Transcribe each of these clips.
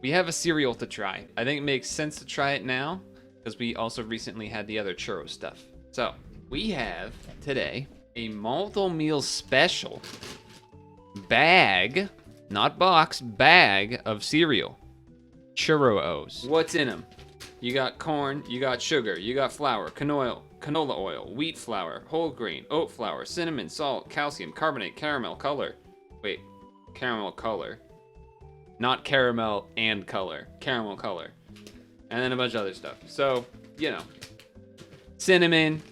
we have a cereal to try. I think it makes sense to try it now because we also recently had the other churro stuff. So we have today a Malt-O-Meal special bag, not box, bag of cereal. Churro-Os. What's in them? You got corn, you got sugar, you got flour, canola oil, wheat flour, whole grain, oat flour, cinnamon, salt, calcium, carbonate, caramel color. Wait, caramel color. Not caramel and color, caramel color. And then a bunch of other stuff. So, you know, cinnamon,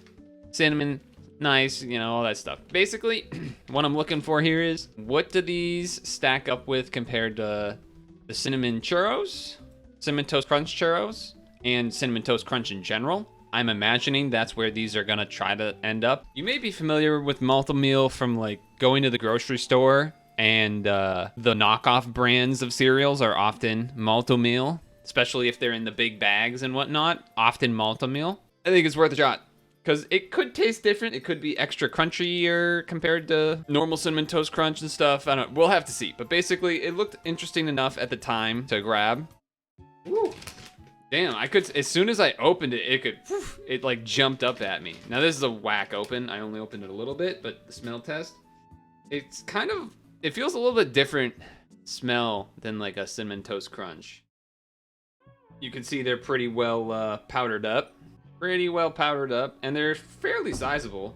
nice, you know, all that stuff. Basically, what I'm looking for here is, what do these stack up with compared to the Cinnamon Churros, Cinnamon Toast Crunch Churros, and Cinnamon Toast Crunch in general? I'm imagining that's where these are gonna try to end up. You may be familiar with Malt-O-Meal from like going to the grocery store, and the knockoff brands of cereals are often Malt-O-Meal, especially if they're in the big bags and whatnot, often Malt-O-Meal. I think it's worth a shot, because it could taste different. It could be extra crunchier compared to normal Cinnamon Toast Crunch and stuff. I don't know. We'll have to see. But basically, it looked interesting enough at the time to grab. Woo. Damn, I could, as soon as I opened it, it like jumped up at me. Now this is a whack open. I only opened it a little bit, but the smell test, it's kind of, it feels a little bit different smell than like a Cinnamon Toast Crunch. You can see they're pretty well powdered up. Pretty well powdered up, and they're fairly sizable.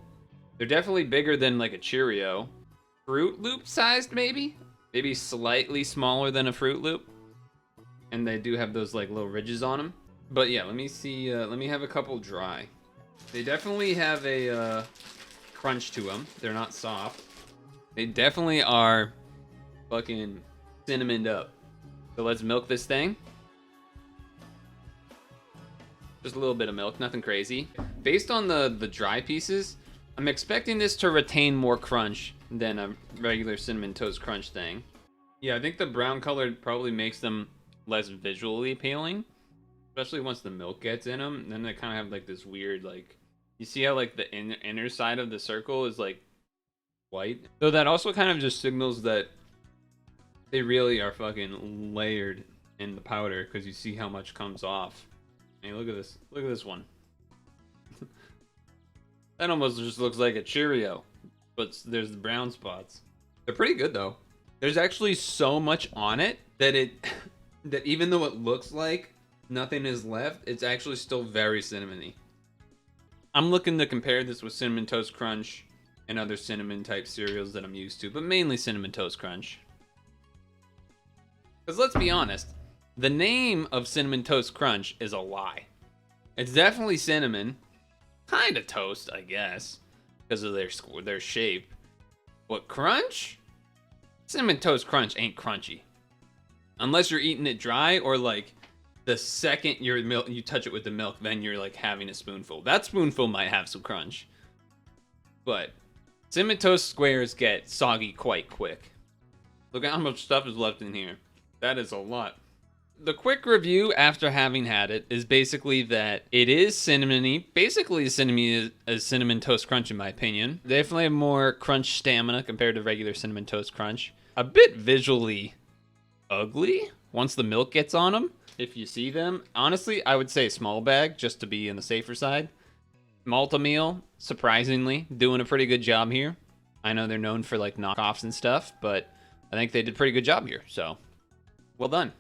They're definitely bigger than like a Cheerio. Fruit Loop sized, maybe? Maybe slightly smaller than a Fruit Loop. And they do have those like little ridges on them. But yeah, let me see, let me have a couple dry. They definitely have a crunch to them. They're not soft. They definitely are fucking cinnamoned up. So let's milk this thing. Just a little bit of milk, nothing crazy. Based on the dry pieces, I'm expecting this to retain more crunch than a regular Cinnamon Toast Crunch thing. Yeah, I think the brown color probably makes them less visually appealing, especially once the milk gets in them. And then they kind of have like this weird, like, you see how like the inner side of the circle is like white? So that also kind of just signals that they really are fucking layered in the powder, because you see how much comes off. Hey, look at this. Look at this one. That almost just looks like a Cheerio, but there's the brown spots. They're pretty good though. There's actually so much on it that that even though it looks like nothing is left, it's actually still very cinnamony. I'm looking to compare this with Cinnamon Toast Crunch and other cinnamon type cereals that I'm used to, but mainly Cinnamon Toast Crunch. Because let's be honest, the name of Cinnamon Toast Crunch is a lie. It's definitely cinnamon, kind of toast, I guess, because of their shape. But crunch? Cinnamon Toast Crunch ain't crunchy. Unless you're eating it dry, or like the second you touch it with the milk, then you're like having a spoonful. That spoonful might have some crunch. But Cinnamon Toast Squares get soggy quite quick. Look at how much stuff is left in here. That is a lot. The quick review after having had it is basically that it is cinnamony, basically as cinnamony as Cinnamon Toast Crunch in my opinion. They definitely have more crunch stamina compared to regular Cinnamon Toast Crunch. A bit visually ugly once the milk gets on them, if you see them. Honestly, I would say small bag just to be on the safer side. Malt-O-Meal, surprisingly, doing a pretty good job here. I know they're known for like knockoffs and stuff, but I think they did a pretty good job here, so well done.